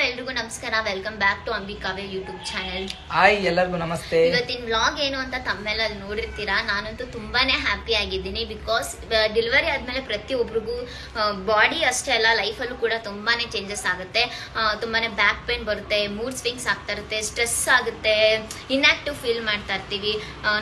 ಎಲ್ರಿಗೂ ನಮಸ್ಕಾರ. Welcome back to Ambikavya YouTube channel. Hi, ಎಲ್ಲರಿಗೂ ನಮಸ್ತೆ. ಇವತ್ತಿನ ವ್ಲಾಗ್ ಏನು ಅಂತ ತಮ್ಮೆಲ್ಲ ನೋಡಿರ್ತೀರಾ. ನಾನಂತೂ ತುಂಬಾನೇ ಹ್ಯಾಪಿ ಆಗಿದ್ದೀನಿ. ಬಿಕಾಸ್ ಡೆಲಿವರಿ ಆದ್ಮೇಲೆ ಪ್ರತಿಯೊಬ್ಬರಿಗೂ ಬಾಡಿ ಅಷ್ಟೇ ಅಲ್ಲ, ಲೈಫಲ್ಲೂ ಕೂಡ ತುಂಬಾನೇ ಚೇಂಜಸ್ ಆಗುತ್ತೆ. ತುಂಬಾನೇ ಬ್ಯಾಕ್ ಪೇನ್ ಬರುತ್ತೆ, ಮೂಡ್ ಸ್ವಿಂಗ್ಸ್ ಆಗ್ತಾ ಇರುತ್ತೆ, ಸ್ಟ್ರೆಸ್ ಆಗುತ್ತೆ, ಇನ್ಆಕ್ಟಿವ್ ಫೀಲ್ ಮಾಡ್ತಾ ಇರ್ತೀವಿ.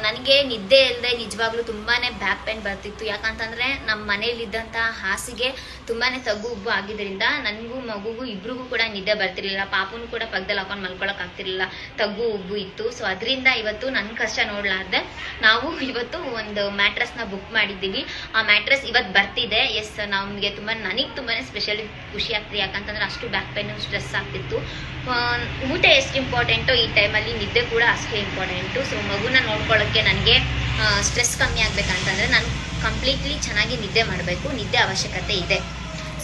ನನಗೆ ನಿದ್ದೆ ಇಲ್ಲದೆ ನಿಜವಾಗ್ಲೂ ತುಂಬಾನೇ ಬ್ಯಾಕ್ ಪೇನ್ ಬರ್ತಿತ್ತು. ಯಾಕಂತಂದ್ರೆ ನಮ್ಮ ಮನೇಲಿದ್ದಂತ ಹಾಸಿಗೆ ತುಂಬಾನೇ ತಗ್ಗು ಉಬ್ಬು ಆಗಿದ್ರಿಂದ ನನಗೂ ಮಗುಗೂ ಇಬ್ರಿಗೂ ಕೂಡ ನಿದ್ದೆ ಬರ್ತಿರ್ಲಿಲ್ಲ. ಪಾಪುನು ಕೂಡ ಪಕ್ಕದಲ್ಲಿ ಹಾಕೊಂಡು ಮಲ್ಕೊಳಕ್ ಆಗ್ತಿರ್ಲಿಲ್ಲ, ತಗ್ಗು ಉಬ್ಬು ಇತ್ತು. ಸೊ ಅದರಿಂದ ಇವತ್ತು ನನ್ನ ಕಷ್ಟ ನೋಡ್ಲಾರ್ದೆ ನಾವು ಇವತ್ತು ಒಂದು ಮ್ಯಾಟ್ರಸ್ ನ ಬುಕ್ ಮಾಡಿದ್ದೀವಿ. ಆ ಮ್ಯಾಟ್ರಸ್ ಇವತ್ತು ಬರ್ತಿದೆ. ಎಸ್, ನಮ್ಗೆ ನನಗೆ ತುಂಬಾನೇ ಸ್ಪೆಷಲಿ ಖುಷಿ ಆಗ್ತಿದೆ. ಯಾಕಂತಂದ್ರೆ ಅಷ್ಟು ಬ್ಯಾಕ್ ಪೇನ್ ಸ್ಟ್ರೆಸ್ ಆಗ್ತಿತ್ತು. ಊಟ ಎಷ್ಟು ಇಂಪಾರ್ಟೆಂಟು ಈ ಟೈಮಲ್ಲಿ ನಿದ್ದೆ ಕೂಡ ಅಷ್ಟೇ ಇಂಪಾರ್ಟೆಂಟು. ಸೊ ಮಗುನ ನೋಡ್ಕೊಳ್ಳೋಕ್ಕೆ ನನಗೆ ಸ್ಟ್ರೆಸ್ ಕಮ್ಮಿ ಆಗ್ಬೇಕಂತಂದ್ರೆ ನಾನು ಕಂಪ್ಲೀಟ್ಲಿ ಚೆನ್ನಾಗಿ ನಿದ್ದೆ ಮಾಡಬೇಕು, ನಿದ್ದೆ ಅವಶ್ಯಕತೆ ಇದೆ.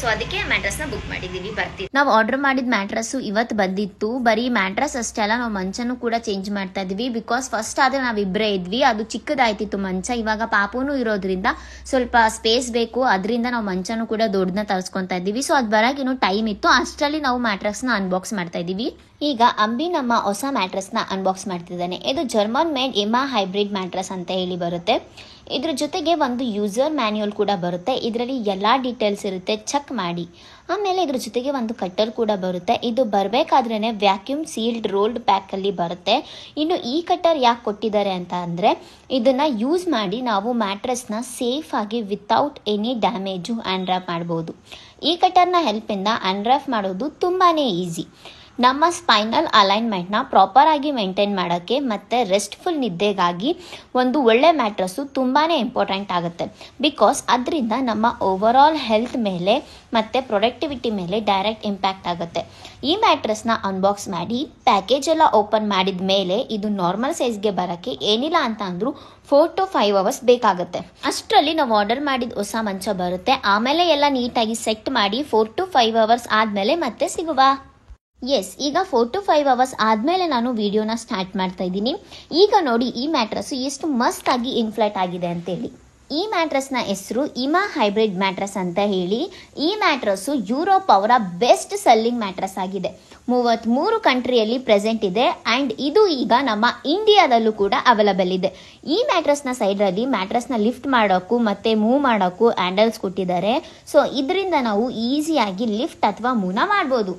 ಸೊ ಅದಕ್ಕೆ ಮ್ಯಾಟ್ರಸ್ ನ ಬುಕ್ ಮಾಡಿದೀವಿ, ಬರ್ತೀವಿ. ನಾವು ಆರ್ಡರ್ ಮಾಡಿದ ಮ್ಯಾಟ್ರಸ್ ಇವತ್ತು ಬಂದಿತ್ತು. ಬರೀ ಮ್ಯಾಟ್ರಸ್ ಅಷ್ಟೇ ಅಲ್ಲ, ನಾವು ಮಂಚನೂ ಕೂಡ ಚೇಂಜ್ ಮಾಡ್ತಾ ಇದೀವಿ. ಬಿಕಾಸ್ ಫಸ್ಟ್ ಆದ್ರೆ ನಾವಿಬ್ಬರೇ ಇದ್ವಿ, ಅದು ಚಿಕ್ಕದಾಯ್ತಿತ್ತು ಮಂಚ. ಇವಾಗ ಪಾಪುನು ಇರೋದ್ರಿಂದ ಸ್ವಲ್ಪ ಸ್ಪೇಸ್ ಬೇಕು, ಅದರಿಂದ ನಾವು ಮಂಚನೂ ಕೂಡ ದೊಡ್ಡನ ತರಿಸ್ಕೊಂತಾ ಇದೀವಿ. ಸೊ ಅದ್ ಬರಕ್ಕೆ ಇನ್ನೂ ಟೈಮ್ ಇತ್ತು. ಅಷ್ಟರಲ್ಲಿ ನಾವು ಮ್ಯಾಟ್ರಸ್ ನ ಅನ್ಬಾಕ್ಸ್ ಮಾಡ್ತಾ ಇದೀವಿ. ಈಗ ಅಂಬಿ ನಮ್ಮ ಹೊಸ ಮ್ಯಾಟ್ರಸ್ ನ ಅನ್ಬಾಕ್ಸ್ ಮಾಡ್ತಿದ್ದಾನೆ. ಇದು ಜರ್ಮನ್ ಮೇಡ್ ಎಮಾ ಹೈಬ್ರಿಡ್ ಮ್ಯಾಟ್ರಸ್ ಅಂತ ಹೇಳಿ ಬರುತ್ತೆ. ಇದ್ರ ಜೊತೆಗೆ ಒಂದು ಯೂಸರ್ ಮ್ಯಾನ್ಯುಯಲ್ ಕೂಡ ಬರುತ್ತೆ. ಇದರಲ್ಲಿ ಎಲ್ಲಾ ಡೀಟೇಲ್ಸ್ ಇರುತ್ತೆ, ಚೆಕ್ ಮಾಡಿ. ಆಮೇಲೆ ಇದ್ರ ಜೊತೆಗೆ ಒಂದು ಕಟ್ಟರ್ ಕೂಡ ಬರುತ್ತೆ. ಇದು ಬರಬೇಕಾದ್ರೇನೆ ವ್ಯಾಕ್ಯೂಮ್ ಸೀಲ್ಡ್ ರೋಲ್ಡ್ ಪ್ಯಾಕ್ ಅಲ್ಲಿ ಬರುತ್ತೆ. ಇನ್ನು ಈ ಕಟ್ಟರ್ ಯಾಕೆ ಕೊಟ್ಟಿದ್ದಾರೆ ಅಂತ ಅಂದ್ರೆ ಇದನ್ನ ಯೂಸ್ ಮಾಡಿ ನಾವು ಮ್ಯಾಟ್ರಸ್ ನ ಸೇಫ್ ಆಗಿ ವಿತೌಟ್ ಎನಿ ಡ್ಯಾಮೇಜು ಅನ್ರ್ಯಾಪ್ ಮಾಡಬಹುದು. ಈ ಕಟ್ಟರ್ನ ಹೆಲ್ಪ್ ಇಂದ ಅನ್ರ್ಯಾಪ್ ಮಾಡೋದು ತುಂಬಾನೇ ಈಸಿ. ನಮ್ಮ ಸ್ಪೈನಲ್ ಅಲೈನ್ಮೆಂಟ್ನ ಪ್ರಾಪರ್ ಆಗಿ ಮೇಂಟೈನ್ ಮಾಡೋಕ್ಕೆ ಮತ್ತು ರೆಸ್ಟ್ಫುಲ್ ನಿದ್ದೆಗಾಗಿ ಒಂದು ಒಳ್ಳೆ ಮ್ಯಾಟ್ರಸ್ಸು ತುಂಬಾ ಇಂಪಾರ್ಟೆಂಟ್ ಆಗುತ್ತೆ. ಬಿಕಾಸ್ ಅದರಿಂದ ನಮ್ಮ ಓವರ್ ಆಲ್ ಹೆಲ್ತ್ ಮೇಲೆ ಮತ್ತು ಪ್ರೊಡಕ್ಟಿವಿಟಿ ಮೇಲೆ ಡೈರೆಕ್ಟ್ ಇಂಪ್ಯಾಕ್ಟ್ ಆಗುತ್ತೆ. ಈ ಮ್ಯಾಟ್ರಸ್ನ ಅನ್ಬಾಕ್ಸ್ ಮಾಡಿ ಪ್ಯಾಕೇಜ್ ಎಲ್ಲ ಓಪನ್ ಮಾಡಿದ ಮೇಲೆ ಇದು ನಾರ್ಮಲ್ ಸೈಜ್ಗೆ ಬರೋಕ್ಕೆ ಏನಿಲ್ಲ ಅಂತ ಅಂದರೂ 4 to 5 hours ಬೇಕಾಗುತ್ತೆ. ಅಷ್ಟರಲ್ಲಿ ನಾವು ಆರ್ಡರ್ ಮಾಡಿದ ಹೊಸ ಮಂಚ ಬರುತ್ತೆ. ಆಮೇಲೆ ಎಲ್ಲ ನೀಟಾಗಿ ಸೆಟ್ ಮಾಡಿ 4 to 5 hours ಆದಮೇಲೆ ಮತ್ತೆ ಸಿಗುವ. ಎಸ್, ಈಗ 4 to 5 hours ಆದಮೇಲೆ ನಾನು ವಿಡಿಯೋನ ಸ್ಟಾರ್ಟ್ ಮಾಡ್ತಾ ಇದ್ದೀನಿ. ಈಗ ನೋಡಿ ಈ ಮ್ಯಾಟ್ರಸ್ ಎಷ್ಟು ಮಸ್ತ್ ಆಗಿ ಇನ್ಫ್ಲೇಟ್ ಆಗಿದೆ ಅಂತೇಳಿ. ಈ ಮ್ಯಾಟ್ರಸ್ನ ಹೆಸರು ಇಮಾ ಹೈಬ್ರಿಡ್ ಮ್ಯಾಟ್ರಸ್ ಅಂತ ಹೇಳಿ. ಈ ಮ್ಯಾಟ್ರಸ್ಸು ಯುರೋಪ್ ಅವರ ಬೆಸ್ಟ್ ಸೆಲ್ಲಿಂಗ್ ಮ್ಯಾಟ್ರಸ್ ಆಗಿದೆ. 33 ಕಂಟ್ರಿಯಲ್ಲಿ ಪ್ರೆಸೆಂಟ್ ಇದೆ ಆ್ಯಂಡ್ ಇದು ಈಗ ನಮ್ಮ ಇಂಡಿಯಾದಲ್ಲೂ ಕೂಡ ಅವೈಲಬಲ್ ಇದೆ. ಈ ಮ್ಯಾಟ್ರಸ್ನ ಸೈಡಲ್ಲಿ ಮ್ಯಾಟ್ರಸ್ನ ಲಿಫ್ಟ್ ಮಾಡೋಕ್ಕೂ ಮತ್ತು ಮೂವ್ ಮಾಡೋಕ್ಕೂ ಹ್ಯಾಂಡಲ್ಸ್ ಕೊಟ್ಟಿದ್ದಾರೆ. ಸೊ ಇದರಿಂದ ನಾವು ಈಸಿಯಾಗಿ ಲಿಫ್ಟ್ ಅಥವಾ ಮೂವ್ನ ಮಾಡ್ಬೋದು.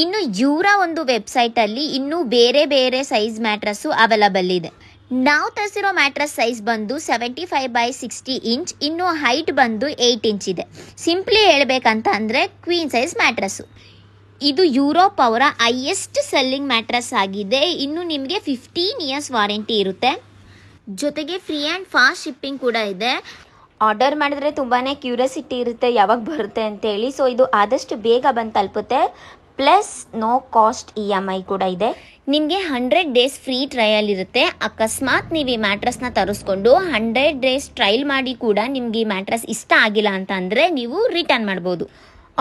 ಇನ್ನು ಯೂರಾ ಒಂದು ವೆಬ್ಸೈಟಲ್ಲಿ ಇನ್ನೂ ಬೇರೆ ಬೇರೆ ಸೈಜ್ ಮ್ಯಾಟ್ರಸ್ಸು ಅವೈಲಬಲ್ ಇದೆ. ನಾವು ತರಿಸಿರೋ ಮ್ಯಾಟ್ರಸ್ ಸೈಜ್ ಬಂದು 75/60 ಇಂಚ್, ಇನ್ನು ಹೈಟ್ ಬಂದು 8 ಇಂಚ್ ಇದೆ. ಸಿಂಪ್ಲಿ ಹೇಳಬೇಕಂತ ಅಂದರೆ ಕ್ವೀನ್ ಸೈಜ್ ಮ್ಯಾಟ್ರಸ್ಸು. ಇದು ಯುರೋಪ್ ಅವರ ಹೈಯೆಸ್ಟ್ ಸೆಲ್ಲಿಂಗ್ ಮ್ಯಾಟ್ರಸ್ ಆಗಿದೆ. ಇನ್ನು ನಿಮಗೆ 15 years ವಾರಂಟಿ ಇರುತ್ತೆ. ಜೊತೆಗೆ ಫ್ರೀ ಆ್ಯಂಡ್ ಫಾಸ್ಟ್ ಶಿಪ್ಪಿಂಗ್ ಕೂಡ ಇದೆ. ಆರ್ಡರ್ ಮಾಡಿದ್ರೆ ತುಂಬಾ ಕ್ಯೂರಿಯಾಸಿಟಿ ಇರುತ್ತೆ ಯಾವಾಗ ಬರುತ್ತೆ ಅಂತೇಳಿ. ಸೊ ಇದು ಆದಷ್ಟು ಬೇಗ ಬಂದು ತಲುಪುತ್ತೆ. ಪ್ಲಸ್ ನೋ ಕಾಸ್ಟ್ EMI ಕೂಡ ಇದೆ. ನಿಮಗೆ 100 days ಫ್ರೀ ಟ್ರಯಲ್ ಇರುತ್ತೆ. ಅಕಸ್ಮಾತ್ ನೀವು ಈ ಮ್ಯಾಟ್ರಸ್ನ ತರಿಸ್ಕೊಂಡು 100 days ಟ್ರಯಲ್ ಮಾಡಿ ಕೂಡ ನಿಮ್ಗೆ ಈ ಮ್ಯಾಟ್ರಸ್ ಇಷ್ಟ ಆಗಿಲ್ಲ ಅಂತ ಅಂದರೆ ನೀವು ರಿಟರ್ನ್ ಮಾಡ್ಬೋದು.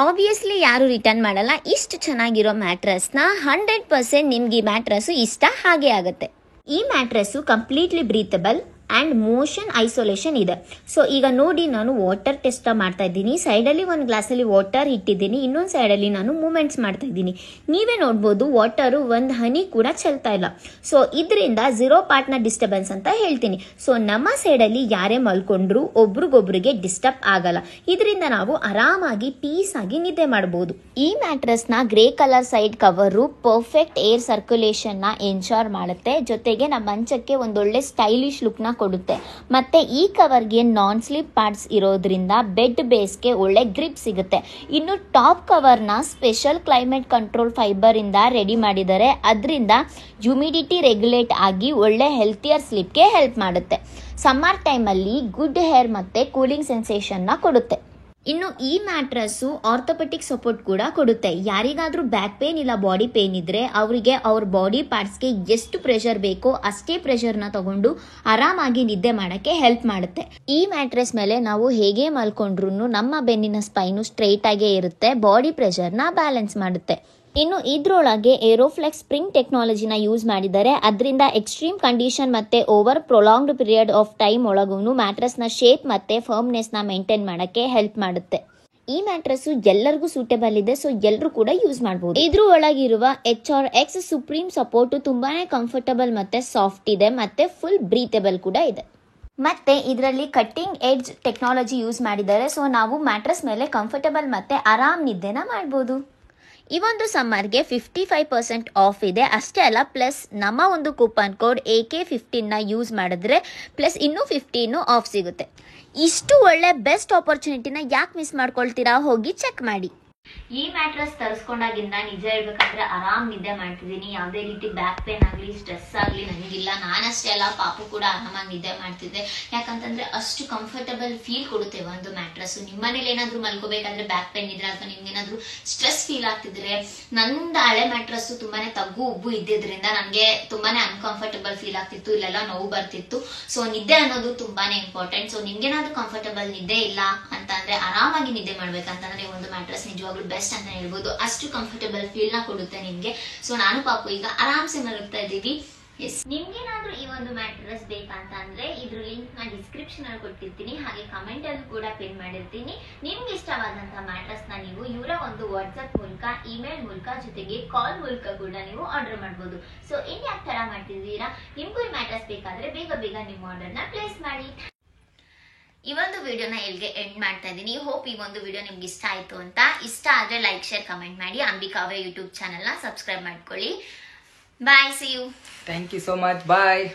ಆಬ್ವಿಯಸ್ಲಿ ಯಾರು ರಿಟರ್ನ್ ಮಾಡಲ್ಲ. ಇಷ್ಟು ಚೆನ್ನಾಗಿರೋ ಮ್ಯಾಟ್ರಸ್ನ 100% ನಿಮ್ಗೆ ಈ ಮ್ಯಾಟ್ರಸ್ಸು ಇಷ್ಟ ಹಾಗೆ ಆಗುತ್ತೆ. ಈ mattress completely breathable and motion isolation ಇದೆ. ಸೊ ಈಗ ನೋಡಿ, ನಾನು ವಾಟರ್ ಟೆಸ್ಟ್ ಮಾಡ್ತಾ ಇದ್ದೀನಿ. ಸೈಡಲ್ಲಿ ಒಂದು ಗ್ಲಾಸಲ್ಲಿ ವಾಟರ್ ಇಟ್ಟಿದ್ದೀನಿ, ಇನ್ನೊಂದು ಸೈಡಲ್ಲಿ ನಾನು ಮೂಮೆಂಟ್ಸ್ ಮಾಡ್ತಾ ಇದ್ದೀನಿ. ನೀವೇ ನೋಡ್ಬೋದು, ವಾಟರು ಒಂದು ಹನಿ ಕೂಡ ಚೆಲ್ತಾ ಇಲ್ಲ. ಸೊ ಇದರಿಂದ 0 ಪಾರ್ಟ್ನ ಡಿಸ್ಟರ್ಬೆನ್ಸ್ ಅಂತ ಹೇಳ್ತೀನಿ. ಸೊ ನಮ್ಮ ಸೈಡಲ್ಲಿ ಯಾರೇ ಮಲ್ಕೊಂಡ್ರು ಒಬ್ರಿಗೊಬ್ರಿಗೆ ಡಿಸ್ಟರ್ಬ್ ಆಗಲ್ಲ. ಇದರಿಂದ ನಾವು ಆರಾಮಾಗಿ ಪೀಸ್ ಆಗಿ ನಿದ್ದೆ ಮಾಡ್ಬೋದು. ಈ ಮ್ಯಾಟ್ರಸ್ನ grey colour side cover perfect air ಸರ್ಕ್ಯುಲೇಷನ್ನ ಎನ್ಶೋರ್ ಮಾಡುತ್ತೆ. ಜೊತೆಗೆ ನಮ್ಮ ಮಂಚಕ್ಕೆ ಒಂದೊಳ್ಳೆ ಸ್ಟೈಲಿಶ್ ಲುಕ್ನ ಕೊಡುತ್ತೆ. ಮತ್ತೆ ಈ ಕವರ್ಗೆ ನಾನ್ ಸ್ಲಿಪ್ ಪಾರ್ಟ್ಸ್ ಇರೋದ್ರಿಂದ ಬೆಡ್ ಬೇಸ್ಗೆ ಒಳ್ಳೆ ಗ್ರಿಪ್ ಸಿಗುತ್ತೆ. ಇನ್ನು ಟಾಪ್ ಕವರ್ನ ಸ್ಪೆಷಲ್ ಕ್ಲೈಮೇಟ್ ಕಂಟ್ರೋಲ್ ಫೈಬರ್ ಇಂದ ರೆಡಿ ಮಾಡಿದ್ದಾರೆ. ಅದರಿಂದ ಹ್ಯೂಮಿಡಿಟಿ ರೆಗ್ಯುಲೇಟ್ ಆಗಿ ಒಳ್ಳೆ ಹೆಲ್ತಿಯರ್ ಸ್ಲೀಪ್ಗೆ ಹೆಲ್ಪ್ ಮಾಡುತ್ತೆ. ಸಮ್ಮರ್ ಟೈಮಲ್ಲಿ ಗುಡ್ ಹೇರ್ ಮತ್ತೆ ಕೂಲಿಂಗ್ ಸೆನ್ಸೇಷನ್ನ ಕೊಡುತ್ತೆ. ಇನ್ನು ಈ ಮ್ಯಾಟ್ರಸ್ಸು ಆರ್ಥೋಪೆಟಿಕ್ ಸಪೋರ್ಟ್ ಕೂಡ ಕೊಡುತ್ತೆ. ಯಾರಿಗಾದ್ರೂ ಬ್ಯಾಕ್ ಪೇನ್ ಇಲ್ಲ ಬಾಡಿ ಪೇನ್ ಇದ್ರೆ ಅವರಿಗೆ ಅವ್ರ ಬಾಡಿ ಪಾರ್ಟ್ಸ್ಗೆ ಎಷ್ಟು ಪ್ರೆಷರ್ ಬೇಕೋ ಅಷ್ಟೇ ಪ್ರೆಷರ್ನ ತಗೊಂಡು ಆರಾಮಾಗಿ ನಿದ್ದೆ ಮಾಡೋಕ್ಕೆ ಹೆಲ್ಪ್ ಮಾಡುತ್ತೆ. ಈ ಮ್ಯಾಟ್ರಸ್ ಮೇಲೆ ನಾವು ಹೇಗೆ ಮಲ್ಕೊಂಡ್ರು ನಮ್ಮ ಬೆನ್ನಿನ ಸ್ಪೈನು ಸ್ಟ್ರೈಟ್ ಆಗೇ ಇರುತ್ತೆ, ಬಾಡಿ ಪ್ರೆಷರ್ನ ಬ್ಯಾಲೆನ್ಸ್ ಮಾಡುತ್ತೆ. ಇನ್ನು ಇದ್ರೊಳಗೆ ಏರೋಫ್ಲೆಕ್ಸ್ ಸ್ಪ್ರಿಂಗ್ ಟೆಕ್ನಾಲಜಿನ ಯೂಸ್ ಮಾಡಿದ್ದಾರೆ. ಅದರಿಂದ ಎಕ್ಸ್ಟ್ರೀಮ್ ಕಂಡೀಷನ್ ಮತ್ತೆ over prolonged period of time ಒಳಗೂ ಮ್ಯಾಟ್ರಸ್ನ ಶೇಪ್ ಮತ್ತೆ ಫರ್ಮ್ನೆಸ್ನ ಮೇಂಟೈನ್ ಮಾಡೋಕ್ಕೆ ಹೆಲ್ಪ್ ಮಾಡುತ್ತೆ. ಈ ಮ್ಯಾಟ್ರಸ್ ಎಲ್ಲರಿಗೂ ಸೂಟೇಬಲ್ ಇದೆ, ಸೊ ಎಲ್ಲರೂ ಕೂಡ ಯೂಸ್ ಮಾಡಬಹುದು. ಇದ್ರ ಒಳಗಿರುವ HRX ಸುಪ್ರೀಂ ಸಪೋರ್ಟ್ ತುಂಬಾನೇ ಕಂಫರ್ಟಬಲ್ ಮತ್ತೆ ಸಾಫ್ಟ್ ಇದೆ ಮತ್ತೆ ಫುಲ್ ಬ್ರೀತೇಬಲ್ ಕೂಡ ಇದೆ. ಮತ್ತೆ ಇದರಲ್ಲಿ ಕಟ್ಟಿಂಗ್ ಎಡ್ಜ್ ಟೆಕ್ನಾಲಜಿ ಯೂಸ್ ಮಾಡಿದ್ದಾರೆ, ಸೊ ನಾವು ಮ್ಯಾಟ್ರಸ್ ಮೇಲೆ ಕಂಫರ್ಟಬಲ್ ಮತ್ತೆ ಆರಾಮ್ ನಿದ್ದೆನ ಮಾಡಬಹುದು. ಈ ಒಂದು ಸಮ್ಮರ್ಗೆ 55% ಆಫ್ ಇದೆ. ಅಷ್ಟೇ ಅಲ್ಲ, ಪ್ಲಸ್ ನಮ್ಮ ಒಂದು ಕೂಪನ್ ಕೋಡ್ AK15 ಯೂಸ್ ಮಾಡಿದ್ರೆ ಪ್ಲಸ್ ಇನ್ನೂ 15 ಆಫ್ ಸಿಗುತ್ತೆ. ಇಷ್ಟು ಒಳ್ಳೆ ಬೆಸ್ಟ್ ಆಪರ್ಚುನಿಟಿನ ಯಾಕೆ ಮಿಸ್ ಮಾಡ್ಕೊಳ್ತೀರಾ? ಹೋಗಿ ಚೆಕ್ ಮಾಡಿ. ಈ ಮ್ಯಾಟ್ರಸ್ ತರಿಸ್ಕೊಂಡಾಗಿಂದ ನಿಜ ಹೇಳ್ಬೇಕಂದ್ರೆ ಆರಾಮ್ ನಿದ್ದೆ ಮಾಡ್ತಿದ್ದೀನಿ. ಯಾವುದೇ ರೀತಿ ಬ್ಯಾಕ್ ಪೇನ್ ಆಗಲಿ ಸ್ಟ್ರೆಸ್ ಆಗಲಿ ನನಗಿಲ್ಲ. ನಾನಷ್ಟೇ ಅಲ್ಲ, ಪಾಪು ಕೂಡ ಆರಾಮಾಗಿ ನಿದ್ದೆ ಮಾಡ್ತಿದ್ದೆ. ಯಾಕಂತಂದ್ರೆ ಅಷ್ಟು ಕಂಫರ್ಟಬಲ್ ಫೀಲ್ ಕೊಡುತ್ತೆ ಒಂದು ಮ್ಯಾಟ್ರಸ್. ನಿಮ್ಮನೇಲಿ ಏನಾದ್ರು ಮಲ್ಕೋಬೇಕಾದ್ರೆ ಬ್ಯಾಕ್ ಪೇನ್ ಇದ್ರೆ ಅಥವಾ ನಿಮ್ಗೇನಾದ್ರು ಸ್ಟ್ರೆಸ್ ಫೀಲ್ ಆಗ್ತಿದ್ರೆ, ನಂದು ಹಳೆ ಮ್ಯಾಟ್ರಸ್ ತುಂಬಾನೇ ತಗ್ಗು ಉಬ್ಬು ಇದ್ದಿದ್ರಿಂದ ನನಗೆ ತುಂಬಾನೇ ಅನ್ಕಂಫರ್ಟಬಲ್ ಫೀಲ್ ಆಗ್ತಿತ್ತು, ಇಲ್ಲೆಲ್ಲ ನೋವು ಬರ್ತಿತ್ತು. ಸೊ ನಿದ್ದೆ ಅನ್ನೋದು ತುಂಬಾನೇ ಇಂಪಾರ್ಟೆಂಟ್. ಸೊ ನಿಮ್ಗೇನಾದ್ರು ಕಂಫರ್ಟಬಲ್ ನಿದ್ದೆ ಇಲ್ಲ ಅಂತಂದ್ರೆ, ಆರಾಮಾಗಿ ನಿದ್ದೆ ಮಾಡ್ಬೇಕಂತಂದ್ರೆ ಒಂದು ಮ್ಯಾಟ್ರಸ್ ನಿಜವಾಗ್ಲೂ ಬೆಸ್ಟ್ ಅಂತ ಹೇಳ್ಬೋದು. ಅಷ್ಟು ಕಂಫರ್ಟಬಲ್ ಫೀಲ್ ನ ಕೊಡುತ್ತೆ ನಿಮ್ಗೆ. ಸೊ ನಾನು ಪಾಪು ಈಗ ಆರಾಮ್ಸೆ ಮಲಗ್ತಾ ಇದ್ದೀವಿ. ನಿಮ್ಗೇನಾದ್ರೂ ಈ ಒಂದು ಮ್ಯಾಟ್ರಸ್ ಬೇಕಂತ ಅಂದ್ರೆ ಇದ್ರ ಲಿಂಕ್ ನ ಡಿಸ್ಕ್ರಿಪ್ಷನ್ ಅಲ್ಲಿ ಕೊಟ್ಟಿರ್ತೀನಿ, ಹಾಗೆ ಕಮೆಂಟ್ ಅಲ್ಲಿ ಕೂಡ ಪಿನ್ ಮಾಡಿರ್ತೀನಿ. ನಿಮ್ಗೆ ಇಷ್ಟವಾದಂತಹ ಮ್ಯಾಟ್ರಸ್ ನ ನೀವು ಇವರ ಒಂದು ವಾಟ್ಸ್ಆಪ್ ಮೂಲಕ, ಇಮೇಲ್ ಮೂಲಕ, ಜೊತೆಗೆ ಕಾಲ್ ಮೂಲಕ ಕೂಡ ನೀವು ಆರ್ಡರ್ ಮಾಡಬಹುದು. ಸೊ ಇನ್ಯಾಕ್ ತರ ಮಾಡ್ತಿದ್ದೀರಾ? ನಿಮ್ಗೂ ಈ ಮ್ಯಾಟ್ರಸ್ ಬೇಕಾದ್ರೆ ಬೇಗ ಬೇಗ ನಿಮ್ಮ ಆರ್ಡರ್ ನ ಪ್ಲೇಸ್ ಮಾಡಿ. ಈ ಒಂದು ವಿಡಿಯೋನ ಇಲ್ಲಿಗೆ ಎಂಡ್ ಮಾಡ್ತಾ ಇದ್ದೀನಿ. ಹೋಪ್ ಈ ಒಂದು ವಿಡಿಯೋ ನಿಮ್ಗೆ ಇಷ್ಟ ಆಯ್ತು ಅಂತ. ಇಷ್ಟ ಆದ್ರೆ ಲೈಕ್, ಶೇರ್, ಕಮೆಂಟ್ ಮಾಡಿ. ಅಂಬಿಕಾವ್ಯ ಯೂಟ್ಯೂಬ್ ಚಾನೆಲ್ ನ ಸಬ್ಸ್ಕ್ರೈಬ್ ಮಾಡ್ಕೊಳ್ಳಿ. Bye, see you. Thank you so much. Bye.